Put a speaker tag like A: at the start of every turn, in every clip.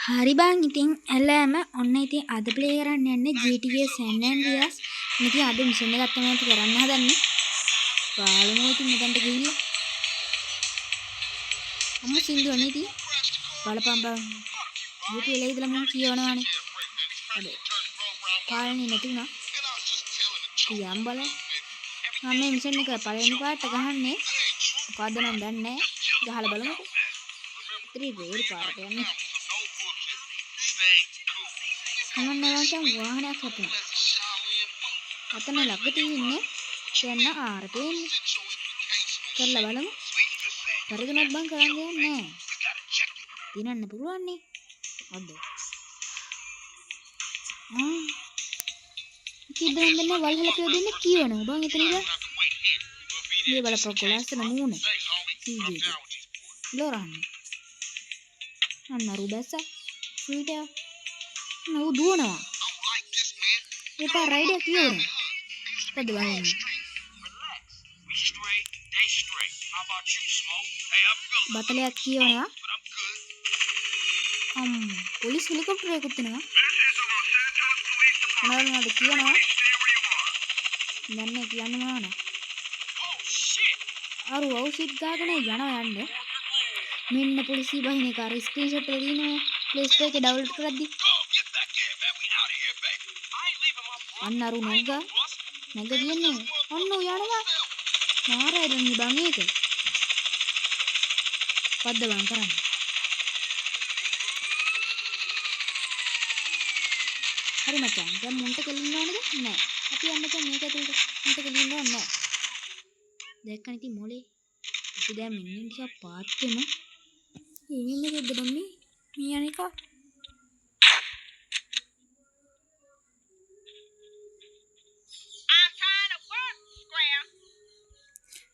A: හරි බං ඉතින් ඇලෑම ඔන්න ඉතින් අද ප්ලේ කරන්න යන්නේ GTA San Andreas. ඉතින් අද මිෂන් එකක් තමයි අපි කරන්න හදන්නේ. බලමු ඉතින් මෙතනට ගිහිල්ලා. අම්මු සින්දුවනේ ඉතින් බලපන් බං. YouTube එකේ ඉඳලා මම කියවනවානේ. හැබැයි පාලනේ නැති වුණා. කියම් බලන්න. මම මේ මිෂන් එක පළවෙනි පාට ගහන්නේ. මොකද්ද නම් දන්නේ නැහැ. ගහලා බලමුකෝ. ඉතින් රෝඩ් පාරට යන්නේ. අන්න නැවතම් වාහනයක් හතුනා. අතන ළඟ තියෙන්නේ යන්න ආර පේන්නේ. කරලා බලමු. පරිදුනත් බං කරන්න දෙන්නේ නැහැ. දිනන්න පුළුවන් නේ. අද. ඉතින් බං වල්හල පිය දෙන්නේ කියවනවා බං එතන ඉඳලා. මේ බලපක්කො ලස්සන මූණ. සීජේ. ලෝරන්නේ. අන්න රුදස්ස. සීඩා. නෝ දුවනවා. එපා රයිඩර් කියවනවා. කොහොමද බලන්නේ? බතලයක් කියවනවා. පොලිස් හෙලිකොප්ටර් එකක් එනවා. මොනවද කියනවා? නන්නේ කියන්නේ මොනවද? අරු අවුසිත් ගාගෙන යනවා යන්නේ. මෙන්න පොලිසිය බහින එක අර ස්ක්‍රීන්ෂොට් එක දිනනවා. ප්ලේ ස්ටෝර් එකේ ඩවුන්ලෝඩ් කරද්දි. අන්න අරු නැග කියන්නේ. ඔන්න යනවා. මාරයදන්නේ බං ඒක. පද්ද බං කරන්නේ. හරි මචං දැන් මුන්ට කෙලින්න ඕනද? නෑ. අපි යන්න මචං මේක ඇතුළට. මුන්ට කෙලින්න ඕනේ නෑ. දැක්කන ඉතින් මොලේ. අපි දැන් මෙන්න ටිකක් පාත් වෙමු. එන්නේ මොකද බං මේ? මේ අනේක.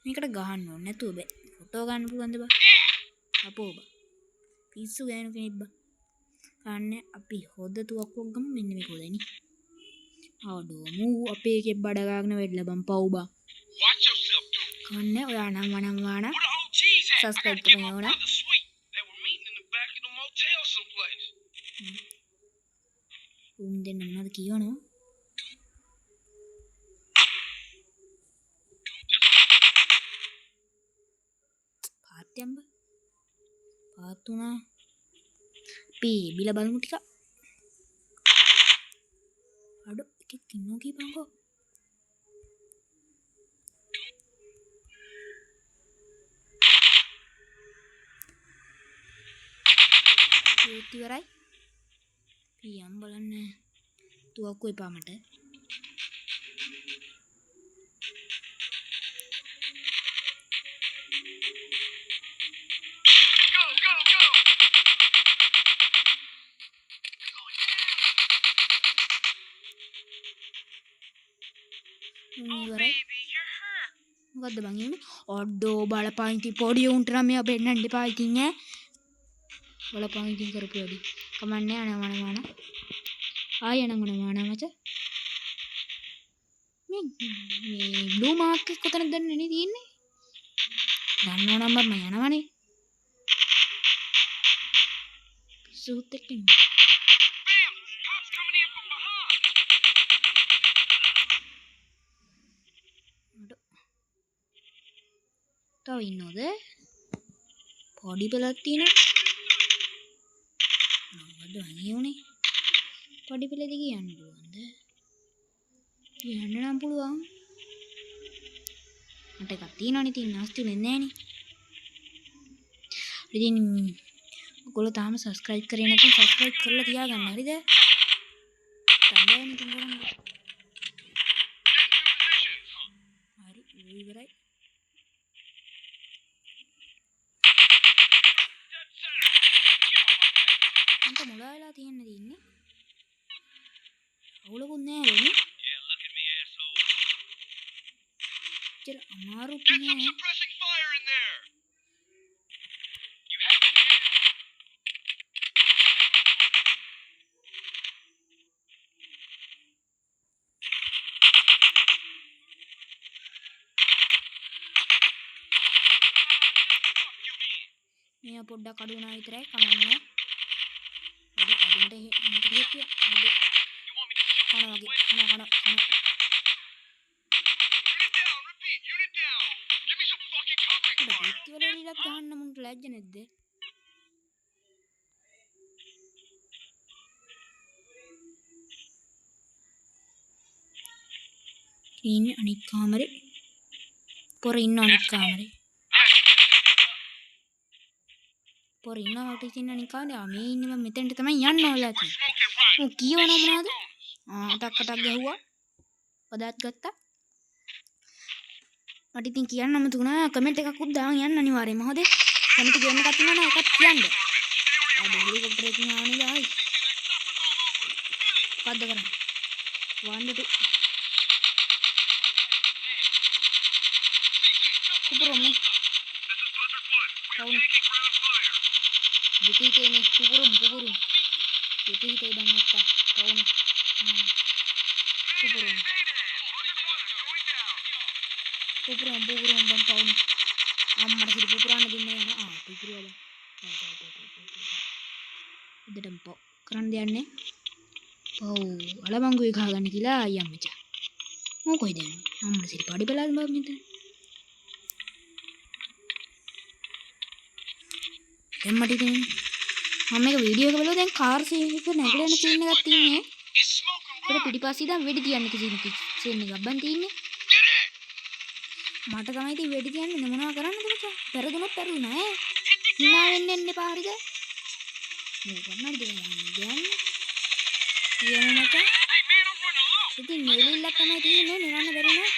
A: මේකට ගහන්න ඕනේ නැතුව බෑ. ෆොටෝ ගන්න පුළුවන්ද බං? අපෝ බං. පිස්සු ගෑනු කෙනෙක් බං. කන්නේ අපි හොද තුවක්කුවක් ගමු මෙන්න මේක හොදයිනි. ආඩෝ මූ අපේ එකේ බඩ ගාගෙන වෙట్లా බං පව් බං. කන්නේ ඔයා නම් වණන් වාන සබ්ස්ක්‍රයිබ් කරන්න ඕන. උන් දෙන්න මොනවද කියවනවා? පාත්‍යම්බ පාතුනා පී බිල බලමු ටික. අඩෝ එකක් ඉන්නෝ කීපන්කෝ. ඒත් ඉවරයි. පියම් බලන්න තුවක්කු එපා මට. ඉවරයි. මොකද්ද බං ඉන්නේ? ඔඩෝ බලපන් ඉතින් පොඩි උන්ට නම් මෙයා බෙන්නන්න එපා ඉතින් ඈ. බලපන් ඉතින් කරපු වැඩි. කමන්නේ අනවනවන. ආය අනවනවන මචං. මේ බ්ලූ මාක් එක කොතනද දන්නේ නේ තියෙන්නේ? දන්නව නම් මම යනවනේ. සූත් එක්ක ඉන්න. තව ඉන්නවද? පොඩි පෙලක් තියෙනවා. මොකද අනියුනේ? පොඩි පෙල දිග යන්න පුළුවන්ද? යන්න නම් පුළුවන්. මට එකක් තියෙනවනේ ඉතින් නැස්ති වෙන්නේ නැහනේ. ඉතින් ඔයගොල්ලෝ තාම සබ්ස්ක්‍රයිබ් කරේ නැත්නම් සබ්ස්ක්‍රයිබ් කරලා තියාගන්න හරිද? තඹයන් ඉතින් කරන්න. හරි ඉවරයි. මන්ට මොළාලා තියෙන්නේ. අවුලකුත් නැහැ නේ. චල අමාරු නෑ. මේ පොඩ්ඩක් අඩු වුණා විතරයි කමන්නේ. හරි. මට කිව්වා කන වගේ කන පිටි වල එලිලක් ගහන්න මුන්ට ලැජ්ජ නැද්ද? ඉන්නේ අනිත් කාමරේ. පොර ඉන්න අනිත් කාමරේ. පොර ඉන්නවට ඉතින් අනිත් කාමරේ මේ ඉන්නේ මම මෙතෙන්ට තමයි යන්න ඕලා තියෙන්නේ. මම කියවන මොනවද? අටක් ගැහුවා. පදාත් ගත්තා. මට ඉතින් කියන්න අමතුණා කමෙන්ට් එකකුත් දාන් යන්න අනිවාර්යයෙන්ම හොදේ. කැමති ගේම් එකක් තියෙනවා නම් ඒකත් කියන්න. හෙලිකොප්ටර් එකකින් ආවනේ ආයි. මොකද්ද කරන්නේ? 1 2 Kupurum kau dikit ini kupurum dikit dan mata kau kupurum bang kau ammar sih kupuran di mana kupuran udah dempok keren dia nih alamang gue kagan gila ayam aja mau kau ini ammar sih padi pelan banget nih දැන් මට ඉතින් මම මේක video එක බලුවා දැන් car scene එක නැගලා යන සීන් එකක් තියෙන්නේ. ඒක පිටිපස්සේ ඉඳන් වෙඩි තියන්න සීන් එකක් බන් තියෙන්නේ. මට තමයි ඉතින් වෙඩි තියන්නේ මොනවා කරන්නද මචං? පෙරදුනොත් පෙරදුනා ඈ. hina වෙන්න එන්න එපා හරිද? මේ ගන්නද කියන්නේ? කියමු මචං. ඉතින් නෙලිල්ලක් තමයි තියෙන්නේ නිරන්න බැරිනේ.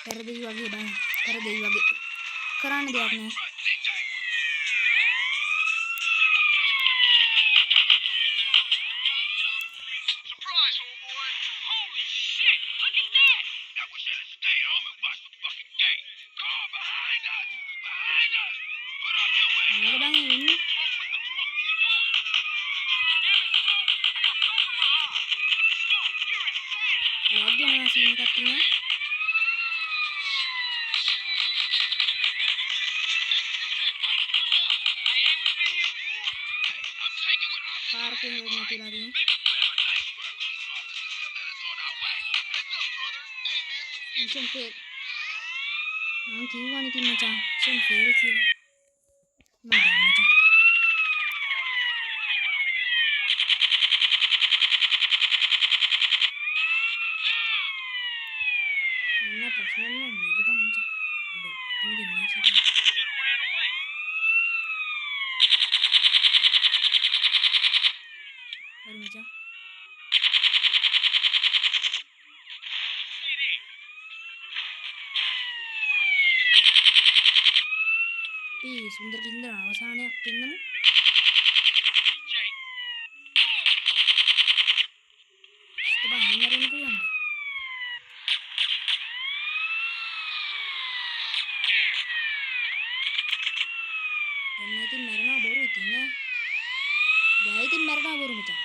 A: Pergi lagi bang, pergi lagi. Kerana dia ni. Mana bang ini? Lagi mana sih katanya? Parking mati lagi. Mission fail. Nang kiwa ni macam mission fail sih. Macam. Ini personalnya ni kita macam. Aduh, ini ni sih. Baru macam. Sundar අවසානයක් දෙන්නම Coba hindarin pulang deh. Dan nanti merna baru itunya. Jadi itu merna baru macam.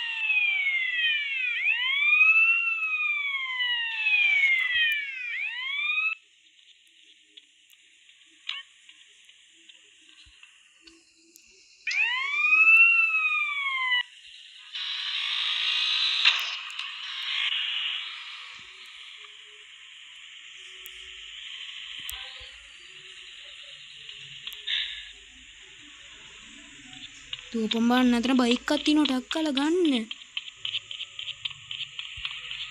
A: Tuh pembahan nanti baik kati no dak kala ganne.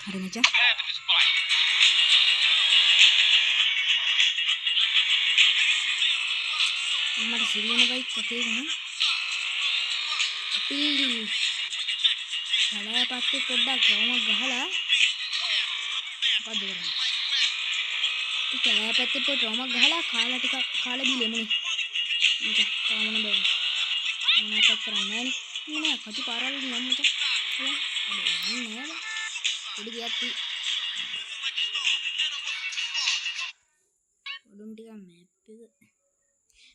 A: හරි මචං. මට සිරියන bike එකේ ගන්න. අපි කලාපත්තේ පොඩ්ඩක් ගමක් ගහලා මොකද කරන්නේ? අපි කලාපත්තේ පොඩ්ඩක් ගමක් ගහලා කාලා ටික කාලා බිලෙමුනේ. මචං තාමන බෑ. මොනවද කරන්නේ නේ? නේ කටි පාරවල් ගියම් මචං. අද යන්නේ නෑ. පොඩි ගියක් ති. ඔඩුම් ටික මැප් එක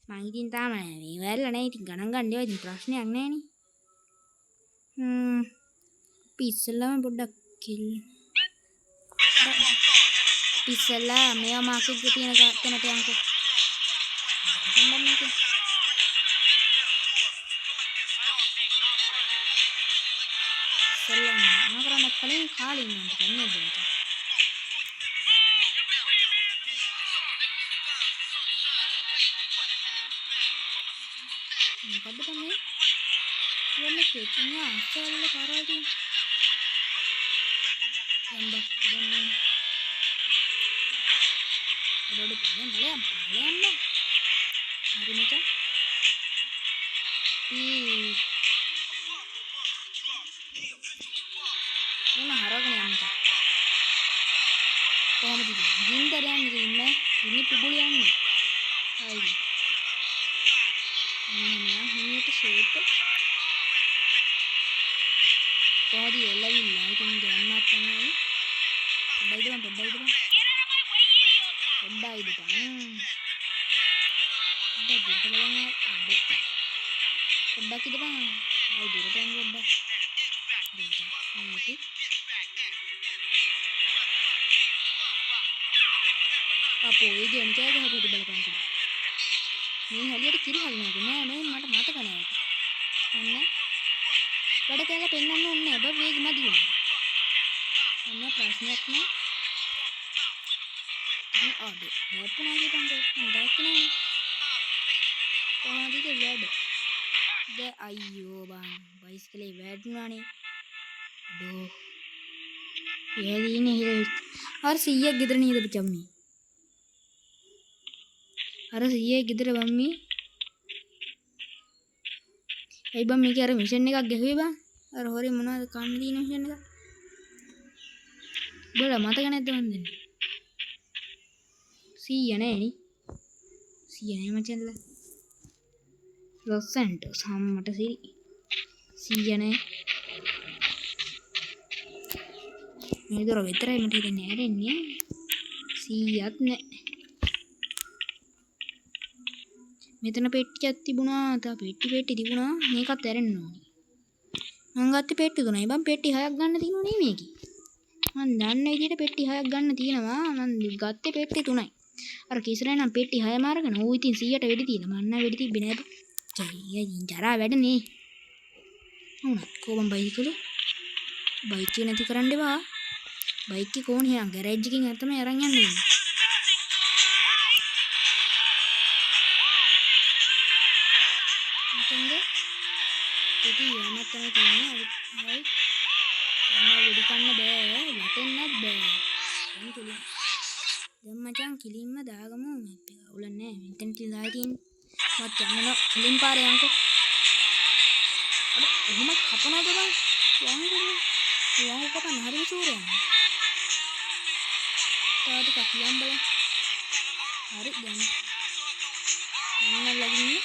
A: මං ඉතින් තාම මේ වැරලා නෑ. ඉතින් ගණන් ගන්න ඒවා ඉතින් ප්‍රශ්නයක් නෑනේ. පිස්සලම පොඩ්ඩක් කිල්. පිස්සලා මේවා මාකට් එකේ තියෙන තැනට යන්කෝ. හදන්න මේක. සල්ලම් නගරන කලින් කාලේ ඉන්නවද කන්නේ දෙන්න. මොකද්ද තමයි? වෙන්නේ කෙටියා අසල්ල කරාදී. යම්බක් දෙන්න. ඔඩොඩ බලයන්. හරි මචං. එන්න හරගෙන යන්න. කොහමද ගින්දර යන්නේ ඉන්නේ? ඉන්නේ පුබුල යන්නේ. හරි. මම හිමියට ෂේප් කොහොමද එල්ලවිලා ඉතින් ගන්නත් තමයි. බයිදම පොඩ්ඩයිද දුරට බලන්න පොඩ්ඩක් ඉදපන්. අයි දුරට යන්න පොඩ්ඩක්. හරි අපෝ ඒ දෙන්න කෑ ගහපු ඉත බලපන් කිව්වා. මේ හැලියට කිරි හරිනවද නෑ මේ මට මතක නෑ ඒක. අන්න වැඩ කියලා පෙන්නන්න ඕනේ නෑ. බබ වේග මදි වුණා. අන්න ප්‍රශ්නයක් නෑ. ඉතින් ආද හැප්පුණා කියපන්කෝ. මම දැක්කේ නෑ. කොහොමද ඒක වැඩ? අයියෝ බං බයිස්කලේ වැටුණානේ. අඩෝ. ඒදීනේ හිර. අර 100ක් ගෙදර නේද පිටම්මි. අර 100ක් ගෙදර බම්මි. ඇයි බම් මේකේ අර මිෂන් එකක් ගැහුවේ බං? අර හොරේ මොනවද කන්න තියෙන මිෂන් එක? බල මතක නැද්ද මන් දෙන්නේ? 100 නෑ නේ. 100 නෑ මචංලා. ලොස් සැන්ටෝස් හම්මට සිරි 100 නෑ. මේ දොර විතරයි මට හිතෙන්නේ ඇරෙන්නේ. 100ක් නෑ. මෙතන පෙට්ටියක් තිබුණා. තා පෙට්ටි තිබුණා. මේකත් ඇරෙන්න ඕනේ. මං ගත්තේ පෙට්ටි තුනයි. බං පෙට්ටි 6ක් ගන්න තියෙනුනේ මේකේ. මං දන්න විදිහට පෙට්ටි 6ක් ගන්න තියෙනවා. මං ගත්තේ පෙට්ටි 3යි. අර කිසරේ නම් පෙට්ටි 6ම අරගෙන ඌ ඉතින් 100ට වෙඩි තියෙනවා. මං නම් වෙඩි තිබ්බේ නෑ. ජරා වැඩනේ. කොහොම බයිකල බයික් එක නැති කරන්න එපා. බයික් එක ඕනේ නම් ගෑරේජ් එකකින් තමයි අරන් යන්නේ. මතංග ඉති යමත් තමයි තියෙන්නේ. හරි. මම වෙඩි කන්න බෑ. වැටෙන්නත් බෑ. දැන් මචං කිලින්ම දාගමු. මැප් එක අවුලන්නේ නෑ. මෙතන තියලා දාලා තියෙන්නේ. මත් යන්න කිලින් පාරේ යන්කෝ. අර එහෙම කපනවද බං? වහු කපන්න හරිම සූරයන්. තව ටිකක් කියන්න බලන්න. හරි දැන්. යන්න ලගින්නේ.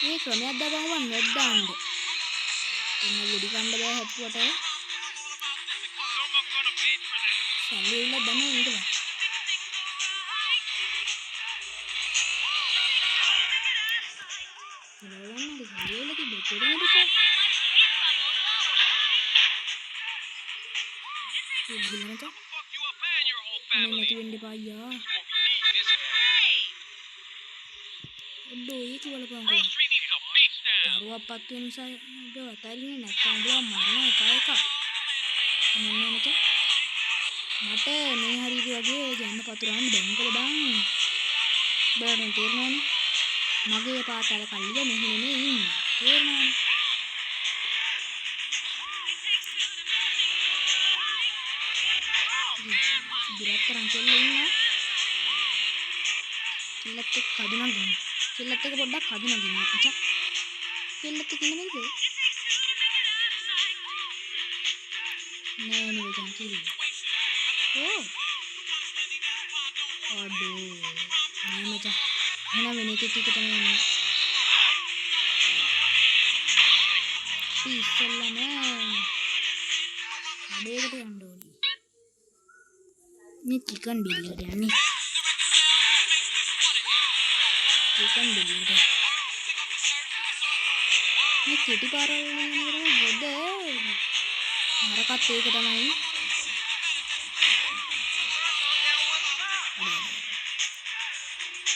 A: මේ ක්‍රමයක් දාපුවම නෙට් දාන්න. එන්න වෙඩි කන්න බෑ හැප්පුවට. සල්ලිල දන්නේ නේද? බලන්න සල්ලිල තිබ්බ පොඩි නේද? ඉතින් අනේ නැති වෙන්න එපා අයියා. ඔඩෝ ඒක බලපං. දරුවා පත් වෙන නිසා ඔඩෝ අතරින්නේ නැත්නම් උඹලා මරණ එක. මොන්නේ මචං? මට මේ හරියට වගේ යන්න පතුරවන්න බැංකල බං. බලන්න තේරෙනවනේ. මගේ පාතාල කල්ලිය මෙහෙ නෙමෙයි ඉන්නේ. තේරෙනවනේ. Berat terang keluarnya. Kilat ke kaduna gini. Kilat ke bodak kaduna gini. Acha. Kilat ke gini itu. Nah ini macam kiri. Oh. Aduh. Nah macam. Ini kita ni. Pisah lah. Ada yang dulu. Ini chicken biryani ni. Chicken biryani. Ini kitty parrot ni ada. Mereka tu kita main.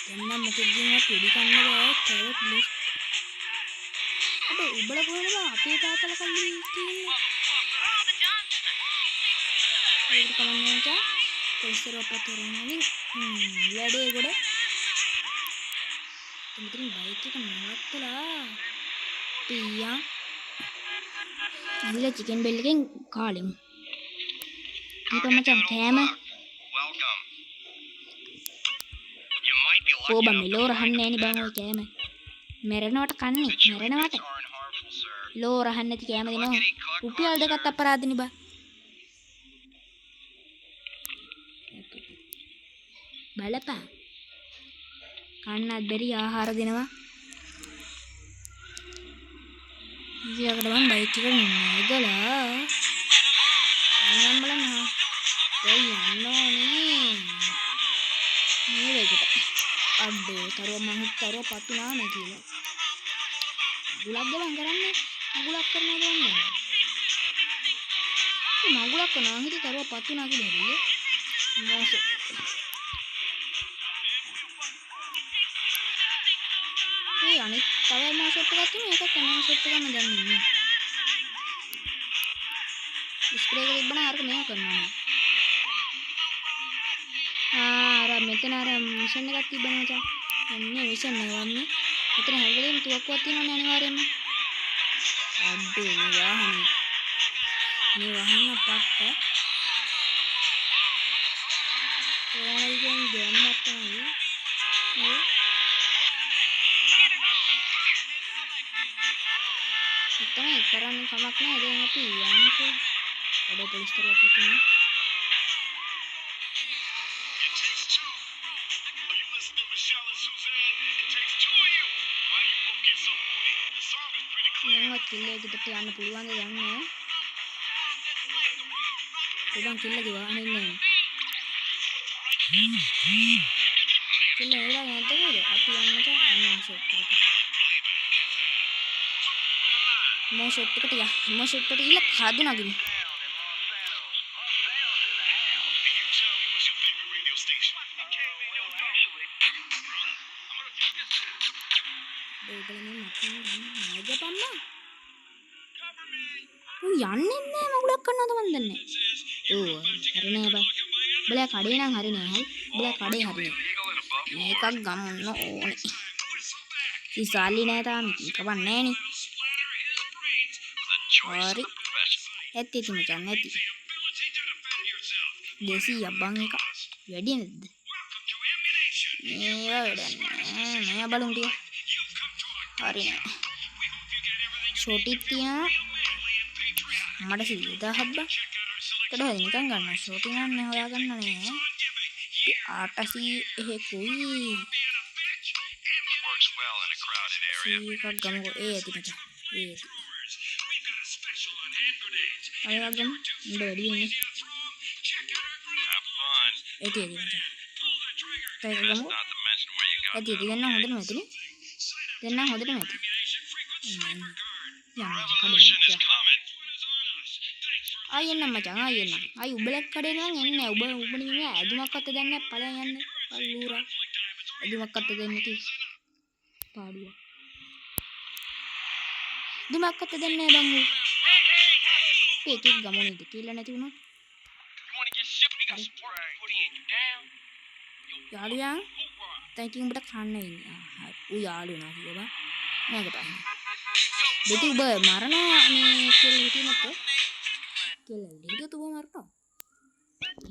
A: Jangan mungkin dia kitty kan ada carrot list. Ada ubah apa ni lah? Apa yang tak kali ini? Ini kalau ni aja. Terserah apa turun ni. Lada ego dah. Mungkin baik kita nak lah. Tiang. Ini chicken belly kan kalim. Ini macam kema. Oh, bamilo rahan ni bangun kema. Merena wat kan ni. Merena wat. Lo rahan ni kema ni no. Upi alda kata parad ni ba. Balapa. Karena beri ahar dinama. Dia kadang baik kita ni adalah. Yang malam ha. Yang ni. Ni baik kita. Aduh, taruh mahut taruh patu mana kilo. Gulab jalan kerana ni. Gulab kerana jalan. Gulab kerana kita taruh patu nak kilo dia. Masuk. Ani tawa masuk tu kata ni, kata masuk tu kan macam ni. Spray ke benar harus ni kan mana? Ram itu nara mission ni kata benar macam ni mission ni ram ni. Itu ni harga ni tu aku hati mana ni warim. Aduh ni wahan apa? Orang yang jam apa ni? Kita ni sekarang ni kamaknya ada yang api yang tu ada polis terus apa tu ni? Nengot kille kita tiada peluang tu yang ni. Peluang kille juga ni. Kille orang yang tu ada api yang macam masuk tu. Masuk tu kita ya, masuk tu ilah khadu nak gini. Kalau ni macam ni, aja pama. Yang ni magulah kerana tu mana ni? Hari ni apa? Boleh kade nang hari ni, boleh kade hari ni. Ni kag gamun no ni. Si sali ni tam, kapan ni? Hari, hati tu macam hati. Desi abang ni kak, jadi ni. Ni ada ni, ni balung dia. Hari ni, छोटी तिया, हमारे से ये dah habba. Terus ini kan करना छोटी ना नहीं होया करना नहीं है. आटा सी है कोई. सी का गम को ऐसी बचा, ऐसी. Ayo agam, ready ni. Eti bcha. Tayo agam ko. Eti denna hoder mati ni. Denna hoder mati. Yang kade ni. Ayo na macam ayo na. Ayo black kade na ngene ubah ni adu makat denna pala yanne. Palura. Adu makat denna ti. Padua. Adu makat denna bangu. Pekik gamun itu kila nanti uno. Yalu yang, thanking berak khana ini. Yalu nak juga ba, ni agak apa? Betul ba, marana ni kila itu nak ke? Kila itu tu ba marana.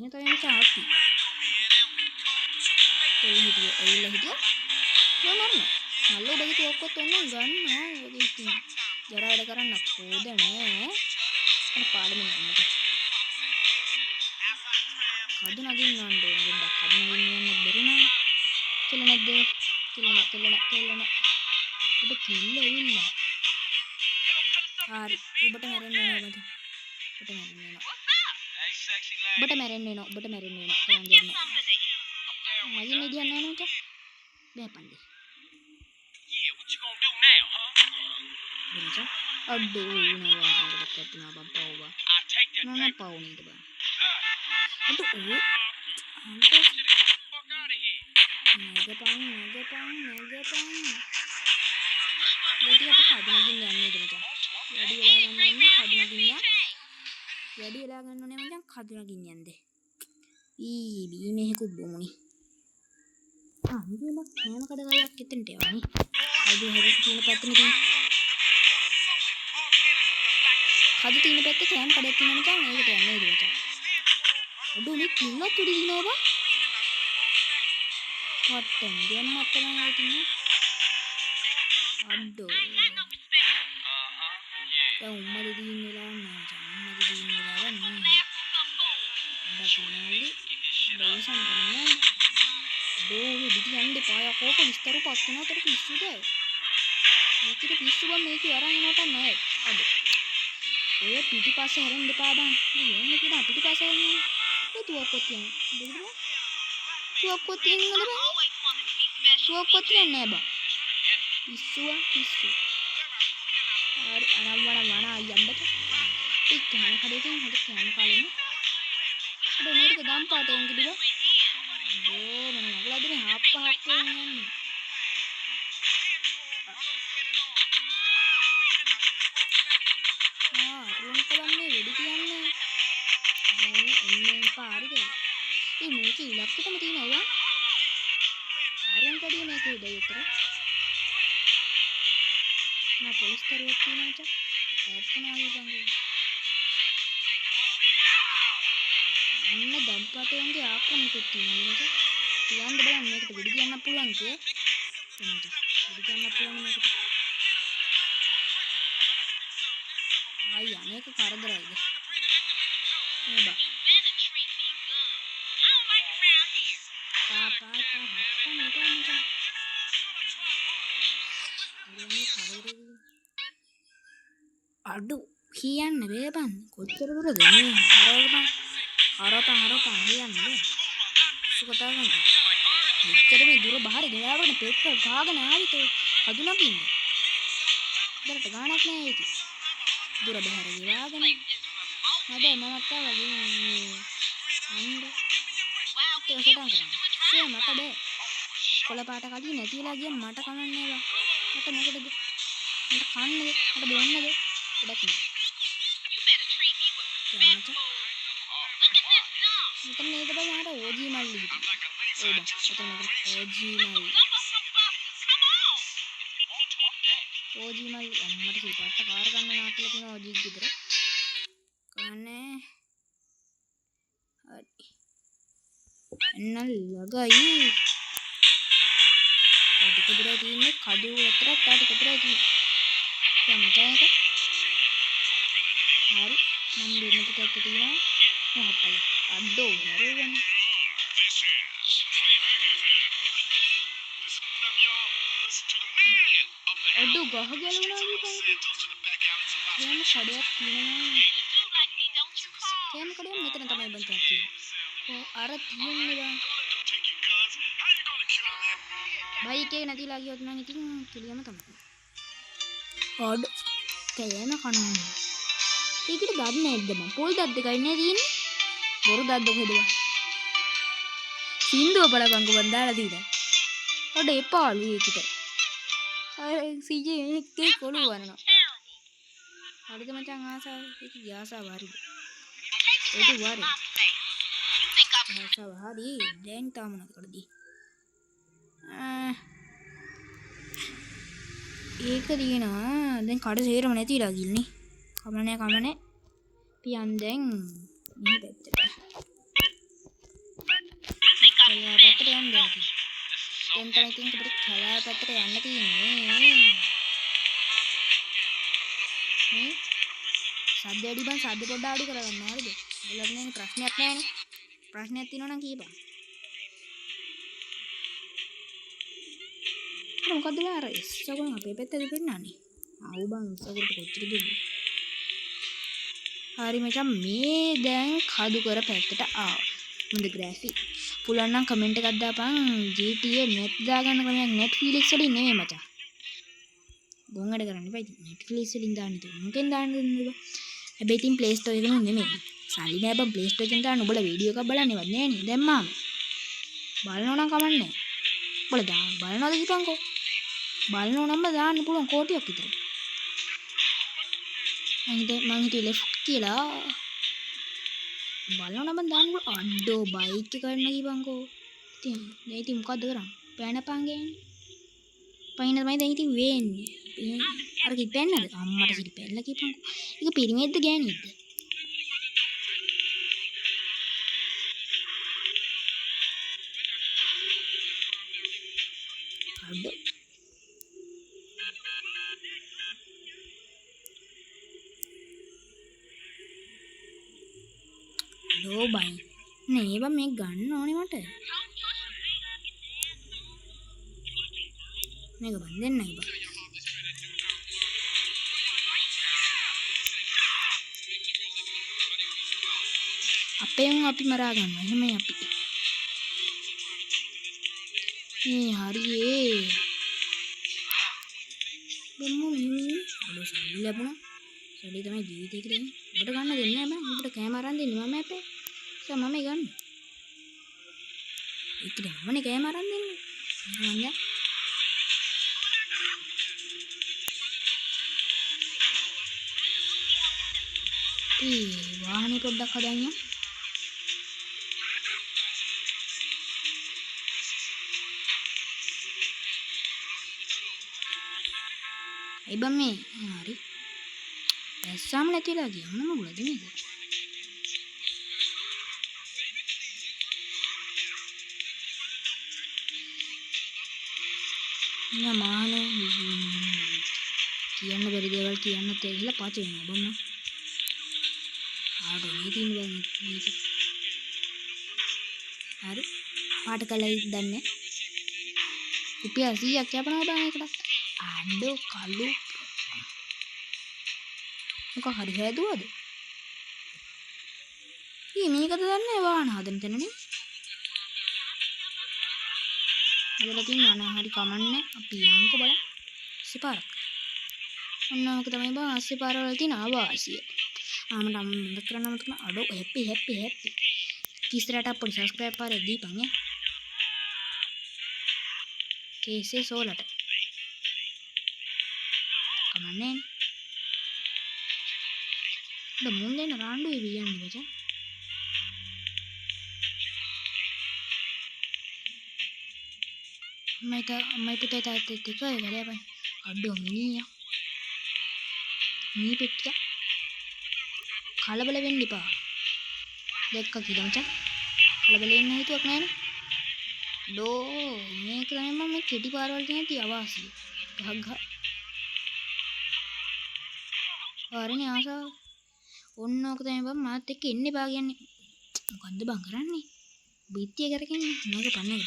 A: මෙහෙ තමයි මචං අපි. එළිහිටිය නෑ නෑ. මල්ලෝ බගිතු ඔක්කොත් ඔන්න ගන්නවා. ඒකේ ඉතින් ජර වැඩ කරන්නත් හොද නෑ. අර පාඩම යන්නද. කඩු නගින්න ඕන දෙයක්. කඩු නගින්න යන්න බැරි නෑ. කෙල නැද්ද? කෙල නෑ. ඔබ කෙල්ල ඇවිල්ලා. හරි. ඔබට මැරෙන්න ඕනද? ඔබට මැරෙන්න වෙනවා. කරන් දෙන්න. මගේ නේ දිහා නෑ නේද? බෑපන්දේ. Bener aduh nawa ada kata napa pawa nana pawa nih tuh bang aduh mega pang jadi apa kado lagi nih tuh bang jadi elagan nih macam kado lagi nih ande ini aku bomo nih ini mah kayaknya kada kayak kita nih aduh harus punya paten nih කඩ තියෙන පැත්තේ කෑම කඩක් තියෙන නිසා මේකට යන්නේ නේද මචං. අඩෝ මේ කිල්ලක් උඩ දිනනවා බා. පට්ටම් දෙන්නත් තමයි තියෙන්නේ. අඩෝ. දැන් උම්මද දින් වෙලා නැහැ මචං. උම්මද දින් වෙලා නැහැ. බක්නාලි බයසම් කරන්නේ. අඩෝ විදි යන්නේ පාය කෝක විස්තර පස්සනතර පිස්සුද. මේකට පිස්සු බම් මේක අරන් එනවට නැහැ. අඩෝ. ඔය පිටිපස්සේ හැරෙන්න එපා බං. මේ කියන පිටිපස්සේ හැරෙන්නේ. ඒ තුවක්කුත් තියන. දෙවිද? තුවක්කුත් තියන්නද බං? තුවක්කුත් තියන්නේ නැහැ බං. පිස්සු. හරි අනම්මන අයියම්බට. ඒ කෑම කඩේකින් හොද කෑම කාලෙන්න. අද මේක ගම් පාටෙන් කිව්ද? අඩෝ මම මගලදනේ හප්ප යන්නේ. රුන්කලන්නේ වෙඩි කියන්නේ දැන් එන්නේ පාරිද මේ මේක ඉලක්කෙටම තියෙනවා ආරෙන් කඩිය මේක උදේ උතර නා පොලිස් කරුවක් තියෙනවා චා ඇත්තනවා වගේ අන්න දම්පාටයන්ගේ ආක්‍රමණයක් තියෙනවා නේද තියන්න බලන්න මේකට වෙඩි කියන්න පුළුවන් කිය වෙඩි කියන්න පුළුවන් මේකට ආයි අනේක කරදරයිද නේද පාපා හත්තම නේද අඩු කියන්න බෑබන් කොච්චර දුරද මේ හරපන් කියන්න සුකතා ගන්න මෙච්චර මේ දුර බහර ගියාවනේ පෙත්ත ගාගෙන ආවිත කදුනක් ඉන්නේ දරට ගානක් නෑ ඒක දුර බහර ගියාගෙන හැබැයි මමත් වගේ මේ අන්න ඒක සටන් කරන්නේ මට බෑ කොළ පාට කඩිය නැතිලා ගියන් මට කමන්නේ බා මට මොකටද මට කන්නද මට බොන්නද වැඩක් නෑ මෙතන නේද බං ආර ඕජී මල්ලි හිටියේ ඕ බං මෙතන ඕජී මල්ලි අම්මට සිල්පත්ත කාර ගන්න නාටල තියෙන ඕජී ගෙදර කන්නේ හරි එන්න ලගයි ටික දුරයි තියෙන්නේ කඩු අතරක් ටික දුරයි තියෙන්නේ යන්න තෑක හරි මම දෙන්න ටිකක් තියෙනවා මොහොතයි අඩෝ හරවන අඩෝ ගහ ගැලුණා වගේ යන්න කඩයක් තියෙනවා කෑම කඩයක් මෙතන තමයි බන්තක් තියෙන්නේ අර තියෙන්නේ බං බයික් එක නැතිලා ගියොත් නම් ඉතින් කෙලියම තමයි ඔඩ කෑම කනවා ඒකට දත් නැද්ද මම පොල් දත් දෙකයි නේ තියෙන්නේ බොරු දත් දෙක හදුවා සින්දුව බලපංකෝ මන් දාලා දීලා ඔඩ එපාලු ඒකට අර සීජේ එකේ කොළු වරනවා හරිද මචං ආසාව ඒක ආසාව හරිද ඒක වරේ ආසාව හරි දැන් තාම නකරදී ඒක දිනවා දැන් කඩ සේරම නැතිලා ගිල්නේ කමනේ පියන් දැන් මේ පැත්තට කැලෑ පැත්තට යන්න ඇති. දැන් තමයි ඉතින් අපිට කැලෑ පැත්තට යන්න තියෙන්නේ. සද්ද වැඩි බං සද්ද පොඩ්ඩක් අඩු කරගන්න හරිද? ඔයාලට නේ ප්‍රශ්නයක් නැහැනේ. ප්‍රශ්නයක් තියෙනවා නම් කියපන්. මොකද්ද බං අර ඉස්සගොන් අපේ පැත්තට දෙන්නන්නේ. ආව් බං ඉස්සගොන්ට කොච්චර දුන්නේ. හරි මචං මේ දැන් කඩු කර පැත්තට ආවා. මුද ග්‍රැෆික්. පුළුවන් නම් කමෙන්ට් එකක් දාපන් GTA net දාගන්න ක්‍රමයක් Netflix වලින් නෙමෙයි මචං. ගොංගඩ කරන්න එපා ඉතින් Netflix වලින් දාන්න තියෙන. මොකෙන් දාන්න දෙන්නද බං? හැබැයි ඉතින් Play Store එකෙන් නෙමෙයි. සල්ලි නෑ බං Play Store එකෙන් දාන්න. උඹලා වීඩියෝ එකක් බලන්නේවත් නෑනේ. දැන් මාම. බලනවා නම් කමන්නේ. උඹලා දාන්න බලනවද කිපන්කෝ? බලනවා නම් දාන්න පුළුවන් කෝටියක් විතර. මං හිතුවේ left කියලා. බලනවා නම් දාන්න පුළුවන්. අඩෝ බයික් එක ගන්න කිපන්කෝ. ඉතින් මොකද්ද කරන්නේ? පෑනපන් ගෑනේ. පයින් තමයි දැන් ඉතින් වෙන්නේ. අර කිපෙන්නද? අම්මට සිරි පැල්ල කිපන්කෝ. ඒක පිරිමේද්ද ගෑනිද්ද? අඩෝ අඩෝ බයි. නේ බං මේක ගන්න ඕනේ මට. මේක බන් දෙන්නයි බං. අපේම අපි මරා ගන්නවා. එහෙමයි අපි. හරියේ. බම්මු මේ අඩෝ සල්ලි ලැබුණා. සල්ලි තමයි ජීවිතේ කියලා ඉන්නේ. ඔබට ගන්න දෙන්නේ නැහැ බං. ඔබට කෑම අරන් දෙන්නේ මම අපේ. මම ගන්න. ඒකද මමනේ කෑම අරන් දෙන්නේ. මම වාහනේ පොඩ්ඩක් හදන්න. ඒ බම් මේ හරි. දැස්සාම නැතිලා ගියා මොන මොකද මේක? නිකන් මාන කියන්න බැරි දේවල් කියන්නත් ඇවිල්ලා පාච වෙනවා බම්ම. ආඩෝ මේ තියෙන බං මේක. හරි. පාට කලයි දන්නේ. රුපියල් 100ක් යපනවා බං ඒකට. ආඩෝ කලු. මොකක් හරි හැදුවද? මේකද දන්නේ වාහන හදන තැනනේ. හදලා තියෙනවා නම් හරි කමන්නේ. අපි යන්කෝ බලන්න. සිපාරක්. ඔන්න ඔක තමයි බං අස්සේ පාරවල තියෙන ආවාසිය. මට මතක කරන්න මතක අඩෝ හැපි. කිස්තරට අපොඩි සබ්ස්ක්‍රයිබ් පාරේ දීපන් ඈ. කේසේ සෝලට. කමන්නේ. මුන් දෙන්න රාණ්ඩුවේ වියන්නේ බචා. අම්මයි පුතේ තාත්තත් එක්ක ගලේ බං. අඩෝ මිනිහා. මේ පෙට්ටිය. කලබල වෙන්න එපා. දැක්ක කියලා මචං. කලබල වෙන්න හේතුවක් නැහැ නේ. ඩෝ මේක තමයි මම මේ කෙටි පාරවල් තියෙන තිය අවාසිය. ගහ. හරිනේ ආසාව. ඔන්න ඕක තමයි බං මාත් එක්ක එන්න එපා කියන්නේ. මොකද්ද බං කරන්නේ? බීත්තිය කරගෙන මේක පන්නේද?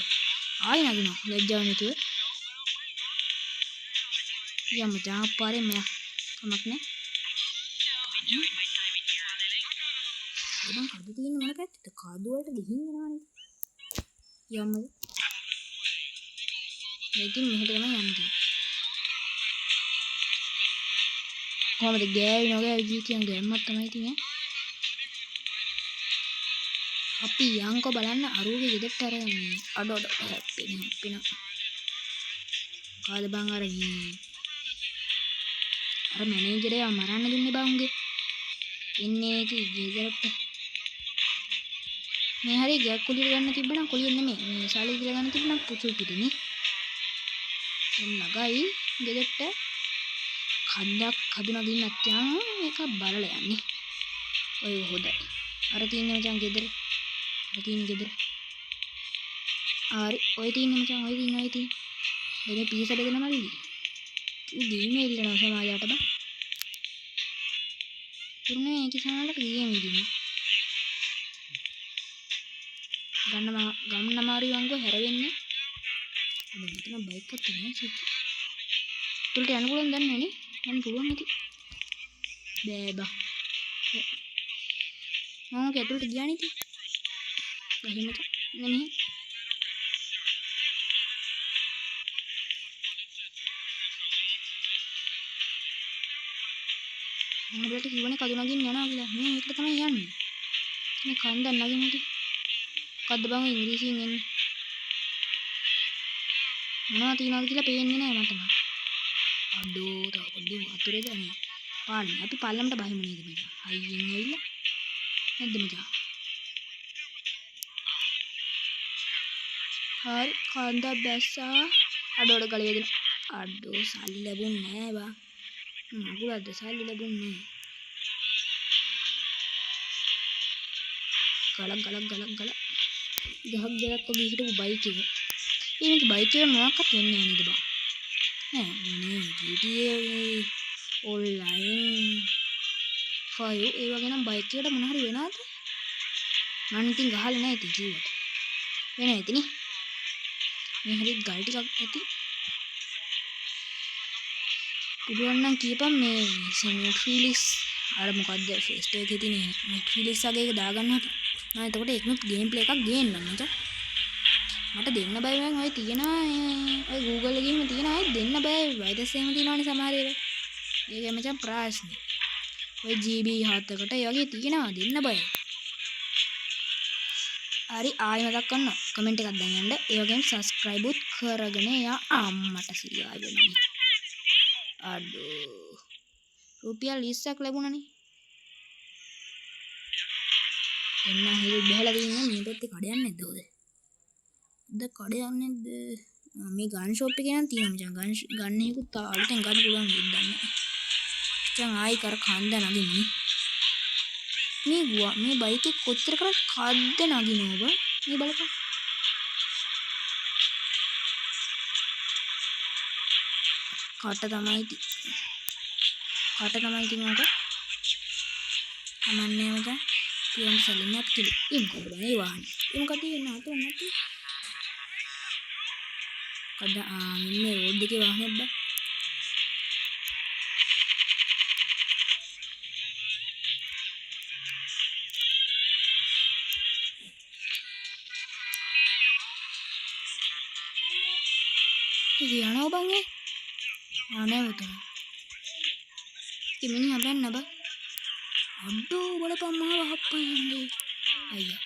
A: ආයෙ නගිනවා ලැජ්ජාව නැතුව. යම් ජාපාරේ මම කමක් නෑ. එනම් කඩු තියෙන්නේ මොන පැත්තද? කඩු වලට ගිහින් යනවානේ. යම්මද? මේකෙන් මෙහෙට තමයි යන්නේ. කොහමද ගෑවිනෝගේ ජීතියන් ගැම්මක් තමයි තියෙන්නේ. අපි යන්කෝ බලන්න අරුගේ ගෙදරට අරගෙන අඩ හැප්පෙන. කාද බං අර මැනේජරයා මරන්න දුන්නේ බං උගේ. ඉන්නේ කි ගෙදරට. මේ හරිය ගෑක් කුලිය ගන්න තිබ්බනම් කුලිය නෙමෙයි. මේ ශාලිය කියලා ගන්න තිබ්බනම් පුචු පිටිනේ. එන්නගයි ගෙදරට කන්දක් හදුනගින්නත් යන් මේක බලලා යන්නේ. ඔය හොදයි. අර තියෙන මචං ගෙදර. අර තියෙන ගෙදර. හරි ඔය තියෙන්නේ මචං ඔය තියෙන්නේ දෙනේ පීස බෙදෙන මල්ලි ගේම ඉල්ලනවා සමාජයට බා තුනේ ඒක සමාජයට ගේම ඉල්ලනවා ගන්න මාරි වංගෝ හැරෙන්නේ අද මෙතන බයික් එකක් තියෙනවා සිත් තුලට යන්න පුළුවන් දන්නේ නේ යන්න පුළුවන් ඇති බෑ බා මම කැටුලට ගියා නේ ඉතින් එහෙම නෙමෙයි මම ඔයාලට කිව්වනේ කඳු නගින්න යනවා කියලා මේ මේකට තමයි යන්නේ මේ කන්ද නගින්න හැටි මොකද්ද බං ඉංග්‍රීසියෙන් එන්නේ මොනවද තියනවද කියලා පේන්නේ නැහැ මට නම් අඩෝ තවඩු වතුරේද නේ පාන්නේ අපි පල්ලමට බහිමු නේද මචං අයියෙන් ඇවිල්ලා නැද්ද මචං හරි කන්ද බැස්සා අඩෝඩ ගල වේදෙන අඩෝ සල්ලි ලැබුන්නේ නැහැ බා මගුලක්ද සල්ලි ලැබුන්නේ ගලක් ගහක් ගලක් ඔබ හිටපු බයික් එක මේක බයික් එක මොනවක්වත් වෙන්නේ නැහැ නේද බා නෑ මේ GTA online 5 ඒ වගේ නම් බයික් එකට මොන හරි වෙනවද මම ඉතින් ගහලා නැහැ ඉතින් කිව්වට වෙන ඇතිනේ මේ හරියට ගල් ටිකක් ඇති පුළුවන් නම් කියපන් මේ නෙට්ෆ්ලික්ස් අර මොකද්ද ෆේස්බුක් එකේ තියෙන නෙට්ෆ්ලික්ස් වගේ එක දාගන්න හැටි මම එතකොට ඒකනුත් ගේම් ප්ලේ එකක් ගේන්නම් මචං මට දෙන්න බෑ මං ඔය තියනවා ඔය Google එකේම තියනවා අය දෙන්න බෑ වෛරස් එහෙම තියනවනේ සමහර ඒවා ඒක මචං ප්‍රශ්නේ ඔය GB 7කට ඒ වගේ තියනවා දෙන්න බෑ හරි ආයෙ මතක් කරනවා කමෙන්ට් එකක් දැන් යන්න ඒ වගේම subscribe උත් කරගෙන යා අම්මට සිරියා වෙන්නේ අඩෝ රුපියල් 20ක් ලැබුණානේ එන්න හිල් බහලා තියෙන්නේ මේ පැත්තේ කඩයක් නැද්ද ඔද කඩයක් නැද්ද මේ ගන් ෂොප් එකේ නම් තියෙනවා මචං ගන්න හේකුත් තාලෙන් ගන්න පුළුවන් වෙද්ද දන්නේ මචං ආයි කර කන්ද නගින්නේ මේ බයික් එක කොච්චර කරත් කද්ද නගිනවද මේ බලපන් කට තමයි මොක අමන්නේ මචං තියන්න සැලෙන්නේ අපි කිලි මොකද මේ වාහනේ මොකද තියෙන්නේ නැතු කඩ මෙන්න රෝඩ් එකේ වාහනේ බා යනවා බං අනේ උතන මිනිහා බැන්න බා අඩෝ බලපන් මාව හප්පන්නේ අයියා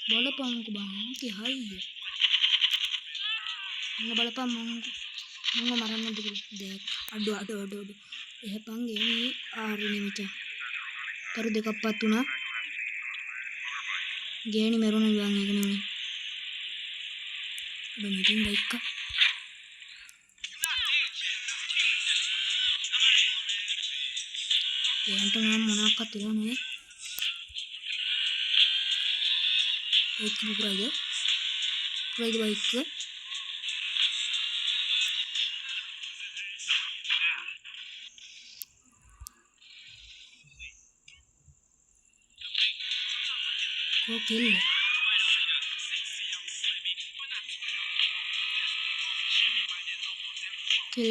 A: බලපන්ක බං කිහයිය මම බලපන් මම මරන්නද කියලා දැක් අඩෝ එහෙපන් ගේ ආරිනේ මචං තරු දෙකක් පත් උනා ගේණි මරුණ විවන් එක නෙමෙයි බං බයික් එක යන්ට නම් මොනක්වත් තියලා නෑ ඒක පුරයිද බයික් එක को किल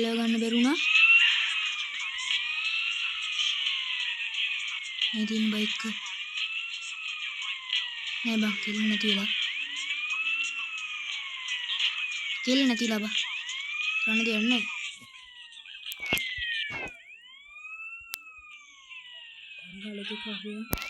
A: ගන්න බැරුණා මේ දින් බයික් නෑ බං කිල් නැතිලා බා කරන්න දෙයක් නෑ ගලක කහුව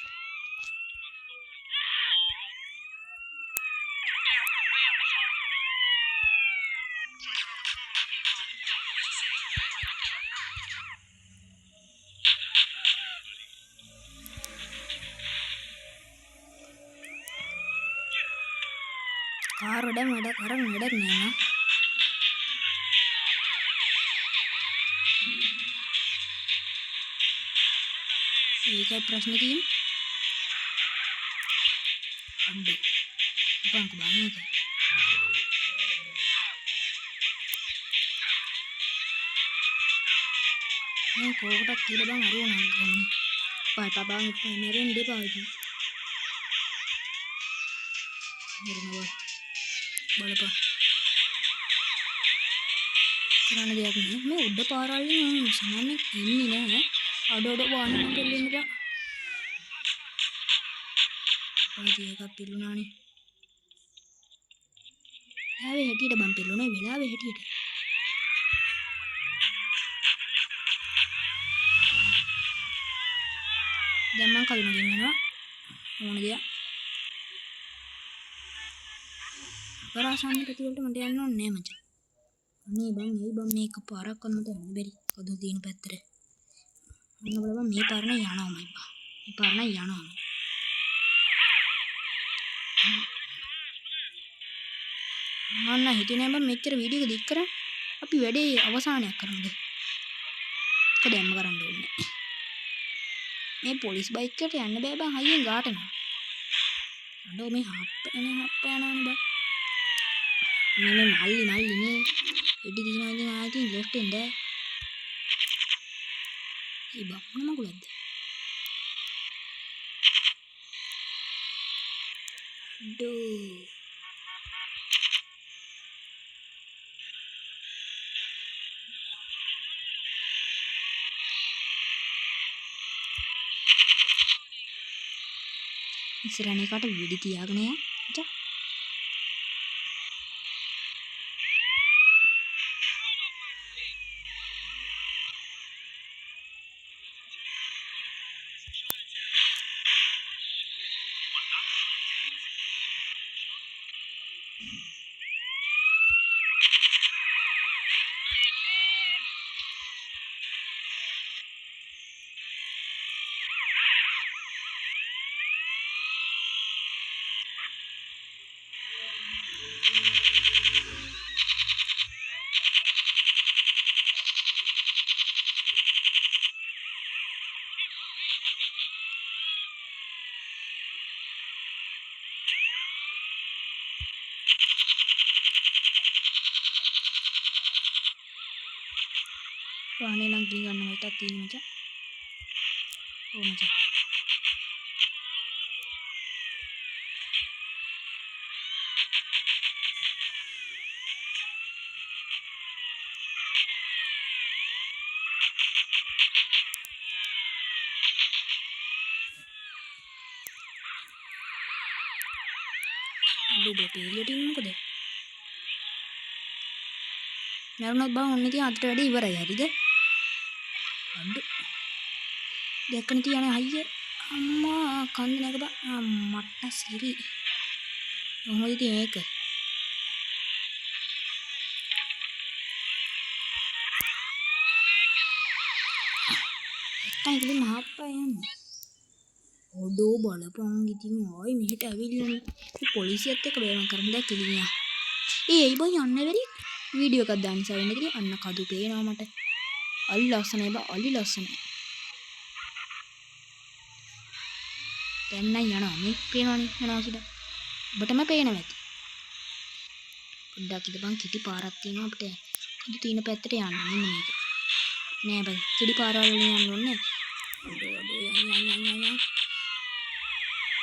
A: කාර් වැඩක් නෑ ඒකයි ප්‍රශ්නේ තියෙන්නේ. අම්බේ. අපංක බානේක. මේ කෝකටත් කියලා බං අරුව නංගන්නේ. පාපා බං මැරෙන්න දෙපා ඉතින්. මරනවා. බලපන්. කරන්න දෙයක් නෑ. මේ උඩ පාරවලින් සමන්නේ ඉන්නේ නෑ. අඩ වාහන දෙල්ලෙන්න බා. පාටි එකක් පිළුණානේ. වෙලාවේ හැටියට බම් පිළුණේ වෙලාවේ හැටියට. දැන් මං කලින් ගෙන්නනවා. ඕන දෙයක්. කරාසන්න පැති වලට මට යන්න ඕනේ නෑ මචං. අනේ බං එයි බං මේක පාරක් වන්නට යන්න බැරි. කදු තියෙන පැත්තට. අන්න බලපන් මේ පාරණ යනවාමයි බං. මේ පාරණ යනවා. මන්න හිතේ නෑ බං මෙච්චර වීඩියෝ එක දික් කරා. අපි වැඩේ අවසානයක් කරමුද? ඒක දැම්ම කරන්න ඕනේ. මේ පොලිස් බයික් එකට යන්න බෑ බං හයියෙන් ගාට යනවා. අඬෝ මේ හප්ප යනවනේ බං. මේ මල්ලි නේ එඩි දිනවා ඉතින් ආයෙත් ලෙෆ්ට් එන්න ඒ බං මොන මගුලක්ද ඩෝ ඉස්සරහනේ කට වෙඩි තියාගෙන යන්න ජා වාහනේ නම් ගිහ ගන්න මයිටක් තියෙන මචං. ඕ මචං. අල්ලු බේ එළියට ඉන්නේ මොකද? මරුණොත් බං ඔන්න ඉතින් අදට වැඩේ ඉවරයි හරිද? අඬ. දැක්කනේ තියන්නේ අයියේ. අම්මා කන්ද නැග බං. මට සිරි. මොහොත ඉතින් ඒක. ටයිගලි මහප්පා යන්නේ. ඔඩෝ බලපං ඉතින් ආයි මෙහෙට ඇවිල්ලානේ. මේ පොලිසියත් එක්ක බේරම් කරන්න දැන් කිලියා. ඒයි බං යන්න බැරි. වීඩියෝ එකක් දාන්න ඉස්සරහින් ඉතින් අන්න කදු පේනවා මට. අලි ලස්සනයි බං අලි ලස්සනයි. දැන් නම් යනවා මේ පේනවනේ යනවා කියලා. ඔබටම පේනවා ඇති. පොඩ්ඩක් ඉඳපන් කිටි පාරක් තියෙනවා අපිට. කදු තියෙන පැත්තට යන්න මෙන්න මේක. නෑ බං කිටි පාරවල් වලින් යන්න ඕනේ. අඩෝ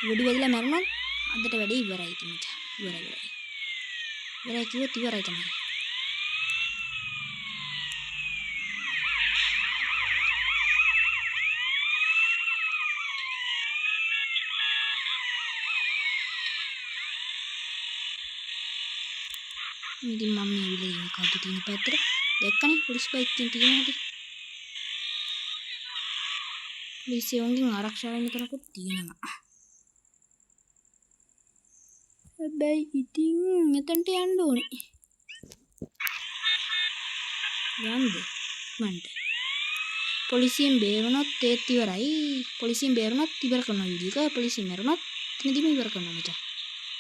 A: වෙඩි වැදිලා මැරුණොත් අදට වැඩේ ඉවරයි ඉතින් මචං. ඉවරයි කිව්වොත් ඉවරයි තමයි. ඉතින් මම මේ ඇවිල්ලා ඉන්නේ කවුද තියෙන පැත්තට. දැක්කනේ පොලිස් බයික් එකෙන් තියෙන හැටි. පොලිසියෝන්ගෙන් ආරක්ෂා වෙන්න කෙනෙකුත් තියෙනවා. හැබැයි ඉතින් මෙතනට යන්න ඕනේ. යන්නද? මන්ට. පොලිසියෙන් බේරුණොත් ඒත් ඉවරයි. පොලිසියෙන් බේරුණොත් ඉවර කරනවා වීඩියෝ එක. පොලිසියෙන් මැරුණොත් එතනදිම ඉවර කරනවා මචං.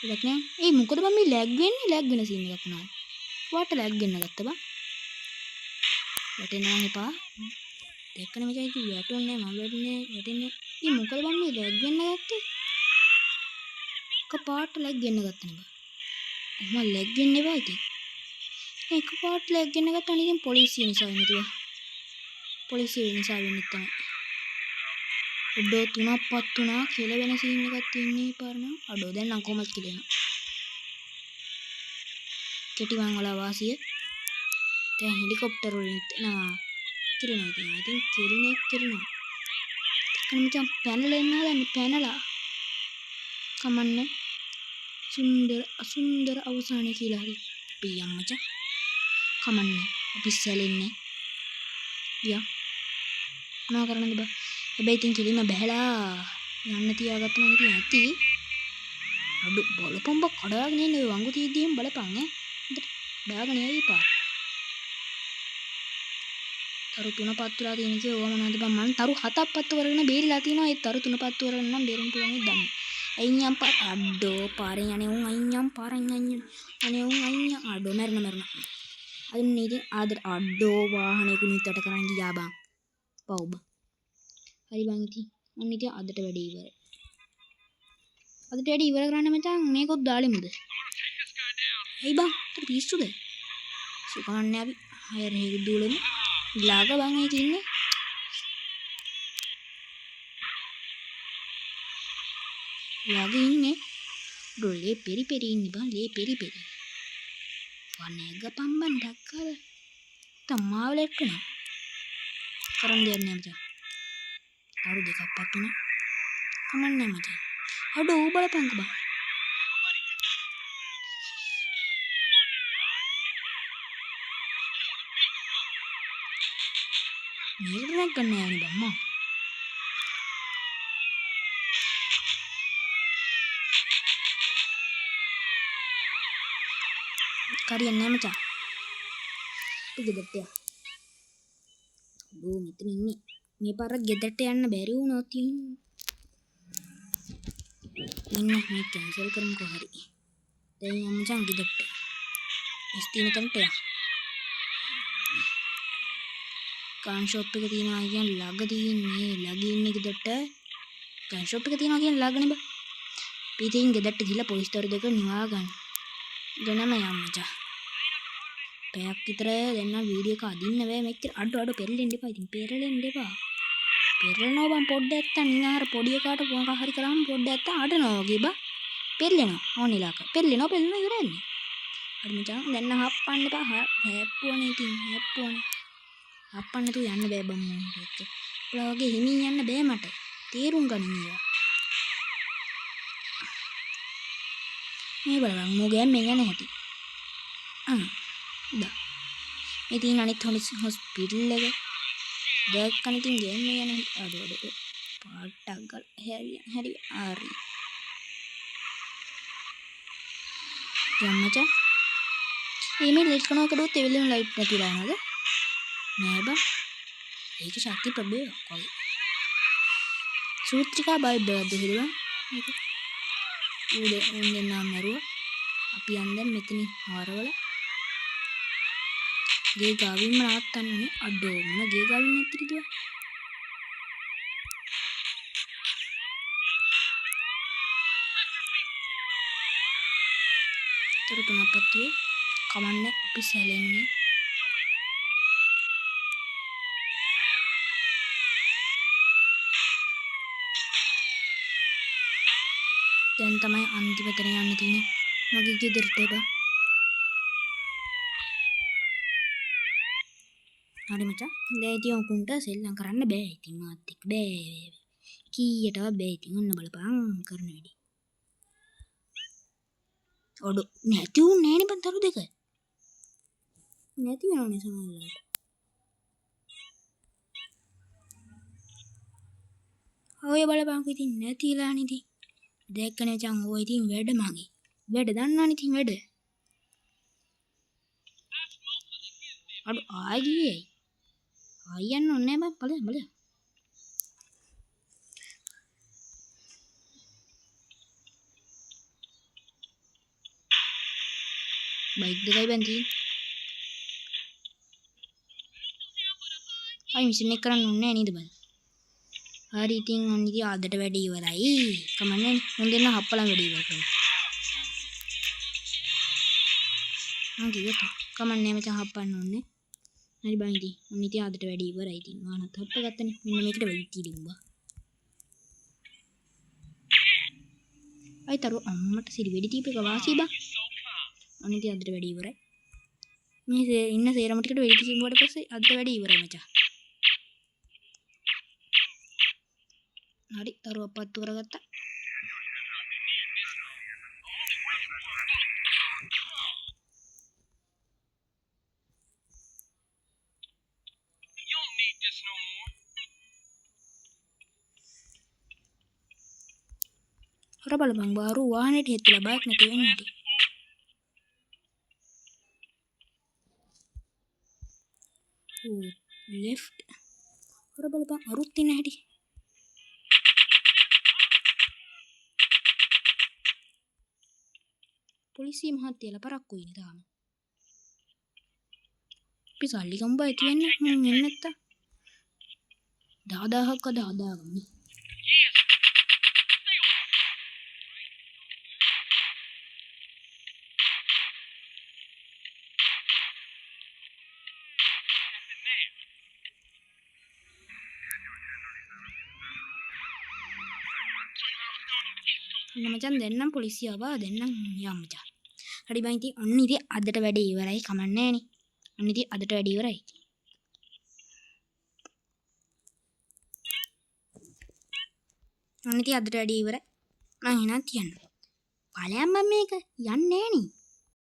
A: ඉතින් නෑ. ඒ මොකද මම මේ ලැග් වෙන්නේ? ලැග් වෙන සීන් එකක් වුණා. වාට ලැග් වෙන්න ගත්තා බං. වැටෙනවා එපා. දැක්කනේ මචං ඉතින් වැටුන්නේ මම වැටෙන්නේ ඉතින් මොකද බං මේ ලැග් වෙන්න ගත්තේ එකපාරට ලැග් වෙන්න ගත්තනේ බං ඔහම ලැග් වෙන්න එපා ඉතින් එකපාරට ලැග් වෙන්න ගත්තා නේ ඉතින් පොලිසිය නිසා වෙන්නේ තියා පොලිසිය නිසා වෙන්නේ තමයි ඔඩෝ 3ක් පත් වුණා කියලා වෙන සීන් එකක් තියෙන්නේ පාරම අඩෝ දැන් නම් කොහොමද කියලා කෙටි මං වල වාසිය දැන් හෙලිකොප්ටර් වලින් එනවා කිරනවා ඉතින් කිරනවා දැන් මචං පැනලා එන්න හදන්නේ පැනලා කමන්නේ සුන්දර අවසානයේ කියලා හරි පියම් මචං කමන්නේ අපි සැලෙන්නේ යා මොනවා කරන්නද බා හැබැයි ඉතින් කෙලිම බහැලා යන්න තියාගත්ත නම් ඉතින් ඇති අඩු බලපම්බ කඩාගෙන ඉන්නේ වංගු තීද්දීම බලපන් ඈ හොඳට බාගෙන යයි පාර තරු 3 පත් වෙලා තියෙන කේ ඕව මොනවද බං මං තරු 7ක් පත්තු කරගෙන බේරිලා තිනවා ඒ තරු 3 පත්තු කරගෙන නම් බේරෙන්න පුළුවන් වෙයි දන්නේ අයියම් අඩෝ පාරෙන් යන්නේ උන් අයියම් පාරෙන් යන්නේ අනේ උන් අයියම් අඩෝ මරන අදින් ඉතින් ආදර අඩෝ වාහනේ කුණිත්තට කරන් ගියා බං පව් බං හරි බං ඉතින් මම ඉතින් අදට වැඩේ ඉවරයි අදට වැඩේ ඉවර කරන්න මචං මේකොත් දාලෙමුද හයි බං තර පිස්සුද සුකන්නේ අපි හයර හේග දුලෙමු ලාග බං ඒක ඉන්නේ ලාග ඉන්නේ ඩොලේ පෙරි ඉන්නේ බං ලේ පෙරි වනේග පම්බන් ඩක්කල තම්මාවල එක්කන කරන් දෙන්නේ මචං අරු දෙකක් පත් වුණා කමන්නේ මචං අඩෝ ඌ බලපංක බං මේක ගන්න යන්නේ බම්මා කරියන්නේ නැහැ මචං ගෙදරට ඩෝ මෙතන ඉන්නේ මේ පාර ගෙදරට යන්න බැරි වුණොත් ඉන්න මේ කැන්සල් කරමුකෝ හරි දැන් යන්න මචං ගෙදරට ස්තින තන්ට යා ගන් ෂොප් එක තියෙනවා කියන්නේ ළඟ තියෙන්නේ ළඟ ඉන්නේ ගෙදරට ගන් ෂොප් එක තියෙනවා කියන්නේ ළඟනේ බා පිටින් ගෙදරට ගිහලා පොලිස් දරු දෙක නිවා ගන්න ගණම යන්න මචං පැයක් විතර දෙන්න වීඩියෝ එක අදින්න බෑ මෙච්චර අඩ පෙරලෙන්න එපා ඉතින් පෙරලෙන්න එපා පෙරලනවා බං පොඩ්ඩක් නැත්තම් නිකන් අර පොඩි එකාට මොකක් හරි කරාම පොඩ්ඩක් නැත්තම් අඩනවා වගේ බා පෙරලෙනවා ඕනිලාක පෙරලෙනවා ඉවරන්නේ හරි මචං දැන් හප්පන්න එපා හැප්පුවනේ ඉතින් හැප්පුවනේ හප්පන්න තු යන්න බෑ බම් මොන්ට එක්ක ඔයා වගේ හිමින් යන්න බෑ මට තීරුම් ගනින් ඒවා මේ බලන්න මොගෙන් මේ යන හැටි දා ඉතින් අනිත් හොස්පිටල් එක දැක්කම ඉතින් ගෙන්න යන අඩ පාටක් ගල හැරි ආරි යම්මචා මේ ලයිට් කනකඩුවත් එවෙලෙම ලයිට් නැතිලා නේද නෑ බං ඒක ශක්ති ප්‍රබේයක් වගේ සූත්‍රිකා බල්බ් එකක්ද හිරුවා මේක උන් නම් මරුවා අපි යන්දන් මෙතනින් හරවල ගේ ගාවින්ම නවත්තන්නේ අඩෝ මොන ගේ ගාවින් නැතිද තර තුනපත්තුවේ කමන්නේ අපි සැලෙන්නේ දැන් තමයි අන්තිමට යන්න තියෙන්නේ මගේ ගෙදරට බා හරි මචං දැන් ඉතින් උකුන්ට සෙල්ලම් කරන්න බෑ ඉතින් මාත් එක්ක බෑ කීයටවත් බෑ ඉතින් ඔන්න බලපන් කරන වැඩි ඔඩ නැති උන්නේ නෑනේ බන් තරු දෙක නැති වෙනවනේ සමහරවිට ඔය බලපන් ඉතින් නැතිලා නේ ඉතින් දැක්කනේ මචං ඔය ඉතින් වැඩ මගේ වැඩ දන්නවනේ ඉතින් වැඩ අඩ ආගියේ ආයන්න ඕනේ බං බලන්න බයික් දෙකයි බං තියෙන්නේ අයි මිෂන් එක කරන්න ඕනේ නේද බං? හරි ඉතින් ඔන්න ඉතින් ආදට වැඩි ඉවරයි. කමන්නේ මොන් දෙන්න හප්පලන් වැඩි ඉවර කරමු. මං කිව්වා කමන්නේ මචං හප්පන්න ඕනේ. හරි බං ඉතින් ඔන්න ඉතින් ආදට වැඩි ඉවරයි. ඉතින් මානත් හප්ප ගත්තනේ. මෙන්න මේකට වෙයි තිබුණා. අයි තරු අම්මට සිරි වෙඩි දීපේක වාසි බං. ඔන්න ඉතින් ආදට වැඩි ඉවරයි. මේ ඉන්න සේරම ටිකට වෙඩි කිඹුවට පස්සේ ආදට වැඩි ඉවරයි මචං. හරි තරු අපත්තු කරගත්තා. හොර බලපන් බාරු වාහනේට හෙත්තිලා බයක් නැති වෙන්නේ නැති. ඕ ලෙෆ්ට්. හොර බලපන් අරුත් ඉන්න හැටි. පොලිසිය මහත්තයලා පරක්කු ඉන්නේ තාම. අපි සල්ලි ගම්බා ඇති වෙන්නේ මං එන්නේ නැත්තා. 10000ක් අද හදාගන්නේ. අන්න මචං දෙන්නම් පොලිසිය ආවා දෙන්නම් යම් මචං. හරි බං ඉතින් ඔන්න ඉතින් අදට වැඩේ ඉවරයි කමන්නේ නෑනේ. ඔන්න ඉතින් අදට වැඩේ ඉවරයි. ඔන්න ඉතින් අදට වැඩේ ඉවරයි. මං එනවා තියන්න. ඵලයන් මම මේක යන්නේ නෑනේ.